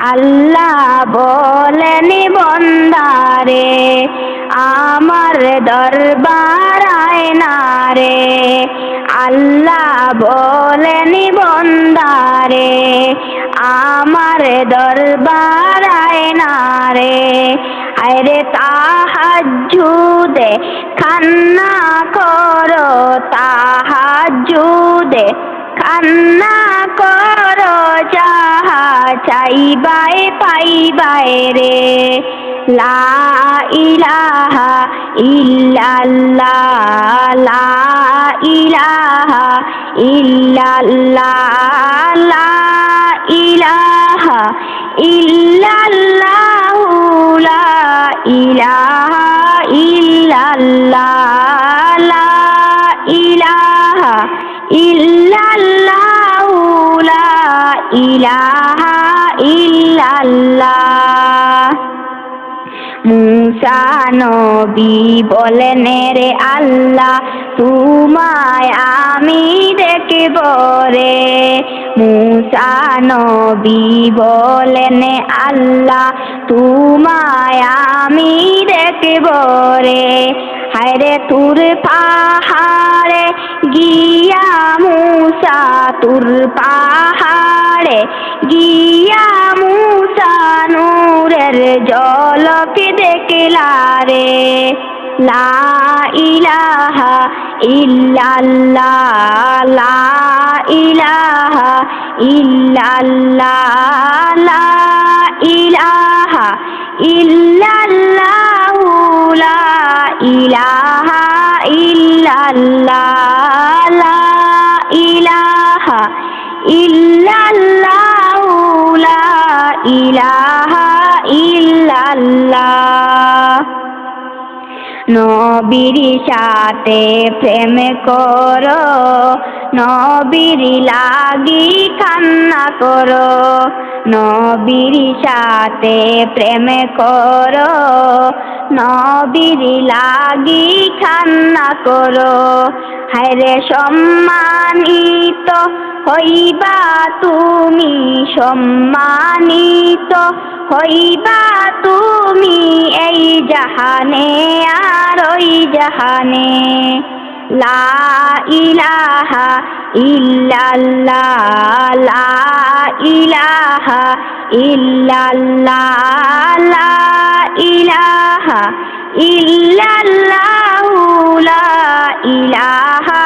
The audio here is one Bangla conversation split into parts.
আল্লাহ বলেন বন্দারে আমার দরবার আয়না রে। আল্লাহ বলেন বন্দারে আমার দরবার আয়না রে। আরে তাহাজ্জুদে কান্না করো, তাহাজ্জুদে কান্না করো, যাহা চাইবাই পাইবাই রে। লা ইলাহা ইল্লাল্লাহ, লা ইলাহা ইল্লাল্লাহ, লা ইলাহা ইল্লাল্লাহ, লা ইলাহা ইল্লাল্লাহ, লা ইলাহা ইল্লাল্লাহ, লা ইলাহা ইল্লাল্লাহ। মুসা নবী বলেন রে আল্লাহ তোমায় আমি দেখব রে। মুসা নবী বলেন আল্লাহ তোমায় আমি দেখব রে। হায়রে তুর পাহাড়ে গিয়া মুসা, তুর পাহাড়ে গিয়া মুসা নূরের ঝলক দেখলা রে। লা ইলাহা ইল্লাল্লাহ, লা ইলাহা ইল্লাল্লাহ, লা ইলাহা ইল্লাল্লাহ, লা ইলাহা ইল্লাল্লাহ, লা ইলাহা ইল্লাল্লাহ, লা ইলাহা ইল্লাল্লাহ। নবীর সাথে প্রেম করো, নবীর লাগি কান্না করো। নবীর সাথে প্রেম করো, নবীর লাগি কান্না করো। হায়রে সম্মানিত হইবা তুমি, সম্মানিত হইবা তুমি এই জাহানে আর ওই জাহানে। লা ইলাহা ইল্লাল্লাহ, লা ইলাহা ইল্লাল্লাহ, লা ইলাহা ইল্লাল্লাহ, লা ইলাহা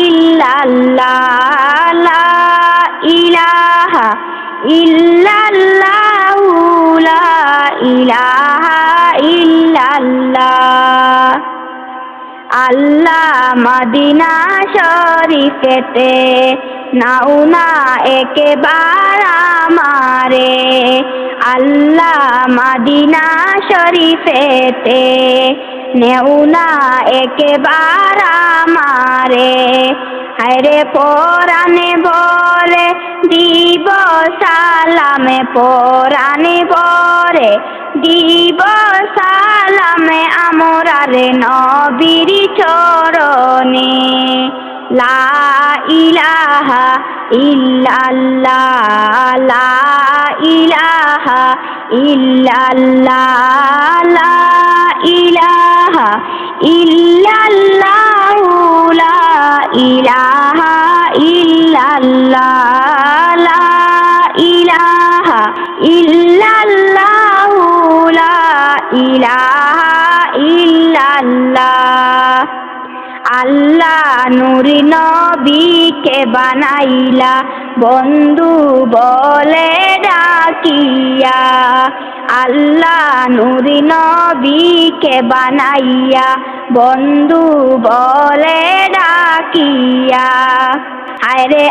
ইল্লাল্লাহ, লা ইলাহা ইল্লাল্লাহ, লা ইলাহা ইল্লাল্লাহ। আল্লাহ মদিনা শরীফেতে নাও না একবার আমারে। আল্লাহ মদিনা শরীফেতে নেও না একবার আমারে। হায়রে পরাণে বলে দিব সালামে, পরাণে বলে দিব সালামে আমরারে নবীর চরণে। লা ইলাহা ইল্লাল্লাহ, লা ইলাহা ইল্লাল্লাহ, লা ইলাহা ইল্লাল্লাহ, লা ইলাহা ইল্লাল্লাহ, লা ইলাহা ইল্লাল্লাহ, লা ইলাহা ইল্লাল্লাহ। আল্লাহ নূরি নবীকে বানাইলা বন্ধু বলে ডাকিয়া। আল্লাহ নূরি নবীকে বানাইয়া বন্ধু বলে ডাকিয়া। হায়রে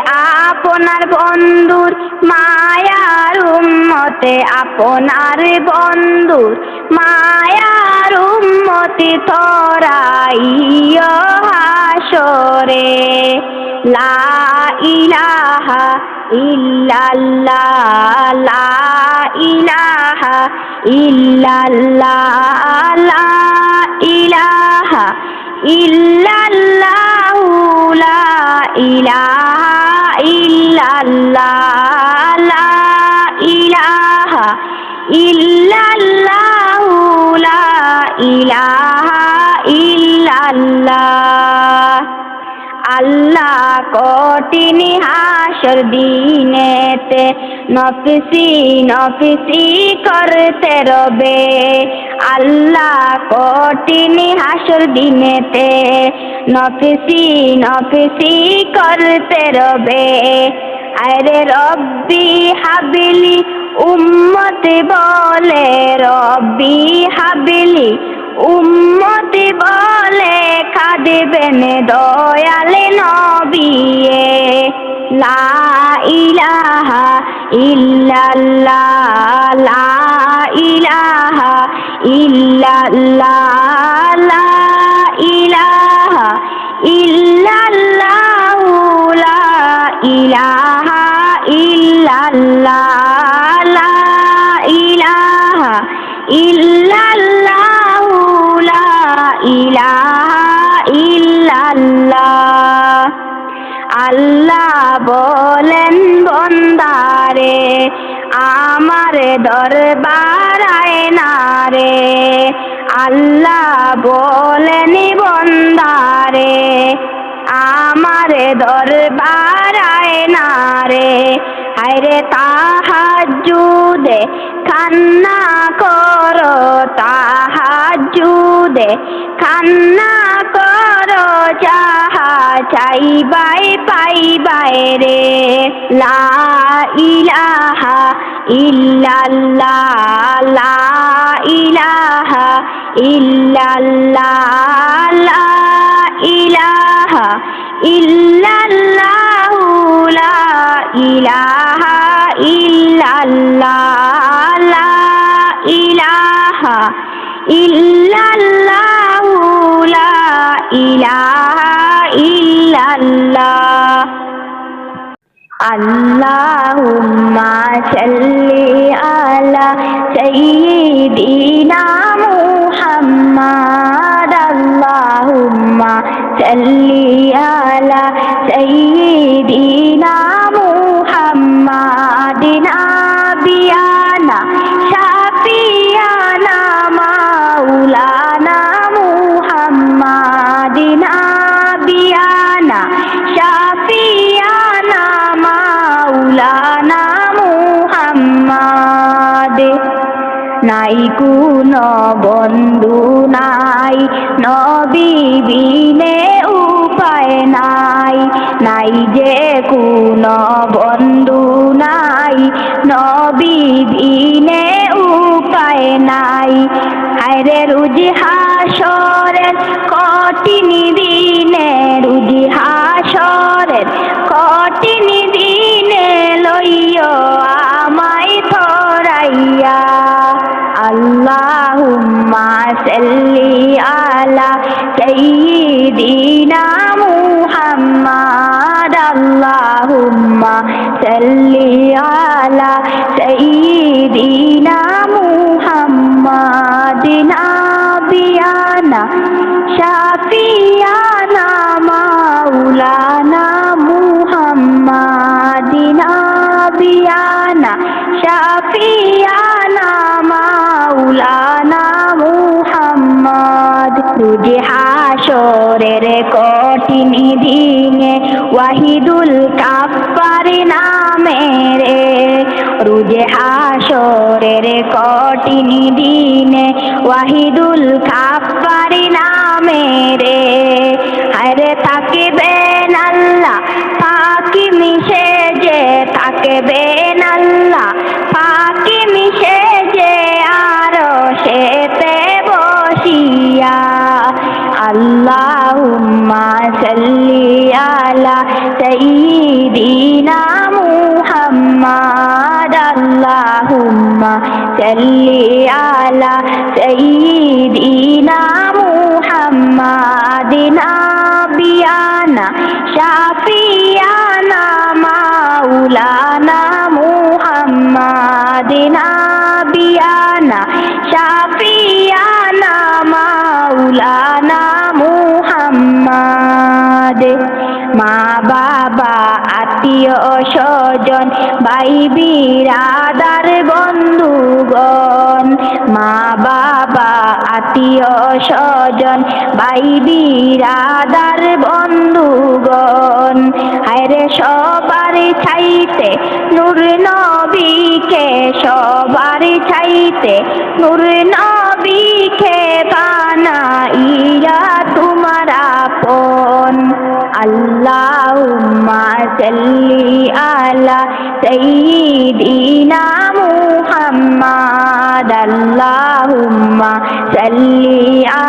আপনার বন্ধুর মায়ার উম্মতে, আপনার বন্ধুর মায়ার উম্মতি তরাইও হাসরে। লা ইলাহা ইল্লাল্লাহ, লা ইলাহা ইল্লাল্লাহ, লা ইলাহা ইল্লাল্লাহ, লা ইলাহা ইল্লাল্লাহ, লা ইলাহা ইল্লাল্লাহু লা ইলাহা ইল্লাল্লাহ। আল্লাহ কঠিন হাসর দিনেতে নফসি নফসি করতে রবে। আল্লাহ কঠিন হাসর দিনেতে নফসি নফসি করতে রবে। আরে রব্বি হাবিলি উম্মতি বলে, রব্বি হাবিলি উম্মতি বলে কাঁদবেন দয়াল নবিয়ে। লা ইলাহা ইল্লাল্লাহ, লা ইলাহা ইল্লাল্লাহ, লা ইলাহা ইল্লাল্লাহ, লা ইলাহা ইল্লাল্লাহ, লা ইলাহা ইল্লাল্লাহ, লা ইলাহা ইল্লাল্লাহ। আল্লাহ বলেন বন্দারে আমার দরবার আয় না রে। আল্লাহ বলেন বন্দারে আমার দরবার আয় না রে। হায়রে তাহাজ্জুদে কান্না করো, তাহাজ্জুদে কান্না করো, যাহা চাইবাই পাইবাই রে। লা ইলাহা ইল্লাল্লাহ, লা ইলাহা ইল্লাল্লাহ, লা ইলাহা ইল্লাল্লাহ, লা ইলাহা ইল্লাল্লাহ, লা ইলাহা ইল্লাল্লাহ, লা ইলাহা ইল্লাল্লাহ। আল্লাহুম্মা সাল্লি আলা সাইয়্যিদিনা মুহাম্মাদ, আল্লাহুম্মা সাল্লি আলা সাইয়্যিদিনা মুহাম্মাদ, নাবিয়ানা শাফিয়ানা মাওলানা মুহাম্মাদ, নাবিয়ানা শাফিয়ানা মাওলানা মুহাম্মাদ। নাই কোনো বন্ধু নাই নবী বিনে উপায় নাই, নাই যে কোনো বন্ধু নাই নবী বিনে উপায় নাই। হায়রে রুজ হাসরের কঠিন দিনে, রুজ হাসরের কঠিন দিনে লইও আমায় ধরাইয়া। আল্লাহুম্মা সাল্লি আলা সাইয়্যিদিনা মুহাম্মাদ, আল্লাহুম্মা সাল্লি আলা সাইয়্যিদিনা মুহাম্মাদ, নাবিয়ানা শাফিয়ানা মাওলানা মুহাম্মাদ, নাবিয়ানা শাফিয়ানা মাওলানা মুহাম্মাদ। রুজ হাসরের কঠিন দিনে ওয়াহিদুল কাফফার নামে রে। রুজ হাসরের কঠিন দিনে ওয়াহিদুল কাফফার নামে রে। হায়রে থাকবেন আল্লাহ পাকি মিশে যে, থাকবেন আল্লাহ পাকি মিশে যে আরশেতে বসিয়া। আল্লাহুম্মা সাল্লি আলা সাইয়্যিদিনা মুহাম্মাদ, আল্লাহুম্মা সাল্লি আলা সাইয়্যিদিনা মুহাম্মাদ, নাবিয়ানা শাফিয়ানা মাওলানা মুহাম্মাদ, নাবিয়ানা শাফিয়ানা মাওলানা মুহাম্মাদ। মা বাবা আত্মীয় স্বজন ভাই বিরাদার বন্ধু বন্ধুগণ, মা বাবা আত্মীয় স্বজন ভাই বিরাদার বন্ধুগণ, হায়রে সবার চাইতে নূর নবীকে, সবার চাইতে নূর নবীকে বানাইয়া তোমার আপন। আল্লাহুম্মা সাল্লি আলা সাইয়্যিদিনা মুহাম্মাদ, আল্লাহুম্মা সাল্লি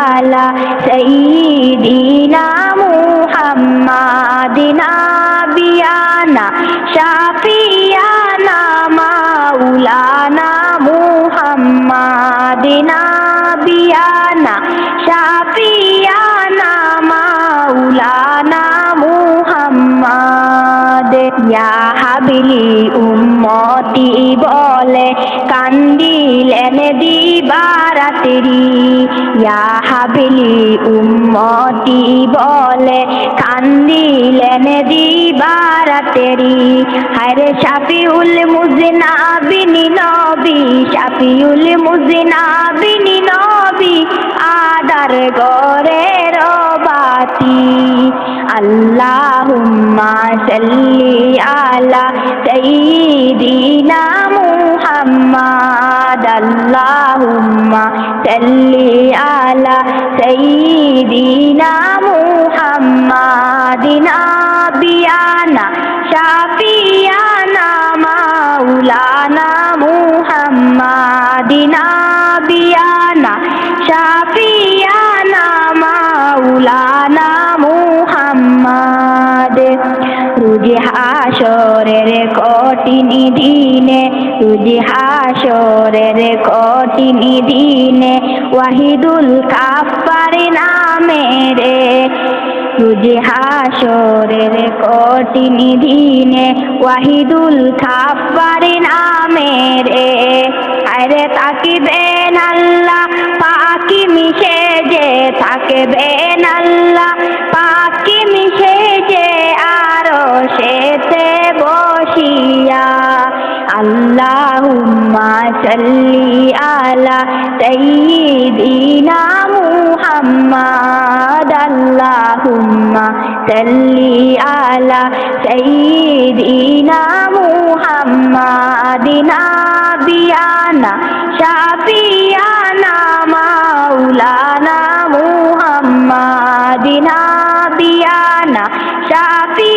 আলা সাইয়্যিদিনা মুহাম্মাদ, নাবিয়ানা শাফিয়ানা মাওলানা মুহাম্মাদ, নাবিয়ানা শাফিয়ানা মাওলানা মুহাম্মাদ। ইয়া হাবিলি উম্মতি বলে কান্দিলেন দিবারাত্রি, ইয়া হাবিলি উম্মতি বলে কান্দিলেন দিবারাত্রি, হায়রে শাফিউল মুজনাবিন নবী, শাফিউল মুজনাবিন নবী আদার গরের বাতি। আল্লাহুম্মা সাল্লি আলা সাইয়্যিদিনা মুহাম্মাদ, আল্লাহুম্মা সাল্লি আলা সাইয়্যিদিনা মুহাম্মাদ, নাবিয়ানা শাফিয়ানা মাওলানা মুহাম্মাদ, নাবিয়ানা শাফিয়ানা মাওলানা মুহাম্মাদ। রুজি হাসরের কঠিন দিনে, রুজি হাসরের কঠিন দিনে ওয়াহিদুল কাফার নামে রে, রুজি হাসরের কঠিন দিনে ওয়াহিদুল কাফার নামে রে, আরে তাকিবেন আল্লাহ পাকি মিশে যে, থাকবেন আল্লাহ পাকি মিশে যে আরশেতে বসিয়া। আল্লাহুম্মা সাল্লি আলা সাইয়্যিদিনা মুহাম্মাদ, আল্লাহুম্মা সাল্লি আলা সাইয়্যিদিনা মুহাম্মাদ, নাবিয়ানা শাফিয়ানা মাওলানা মুহাম্মাদ, নাবিয়ানা শাফি